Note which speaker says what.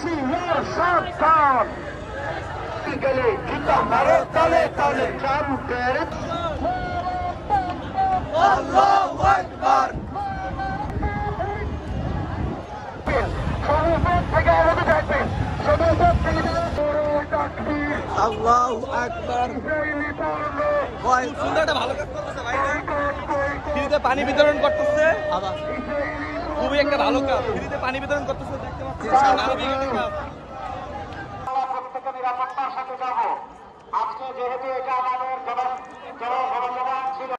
Speaker 1: হুঁশিয়ার সাবধান গেলে জুতা মারো তলে তলে ট্রাম্পের আল্লাহু আকবার
Speaker 2: আল্লাহু আকবার। ভাই সুন্দর একটা ভালো কাজ করতেছে ভাই, ফ্রিতে পানি বিতরণ করতেছে, খুবই একটা ভালো কাজ, ফ্রিতে পানি বিতরণ করতেছে, দেখতে পাচ্ছেন মানবিক কাজ।
Speaker 1: প্রত্যেকে নিরাপত্তার সাথে যাবো। আজকে যেহেতু এটা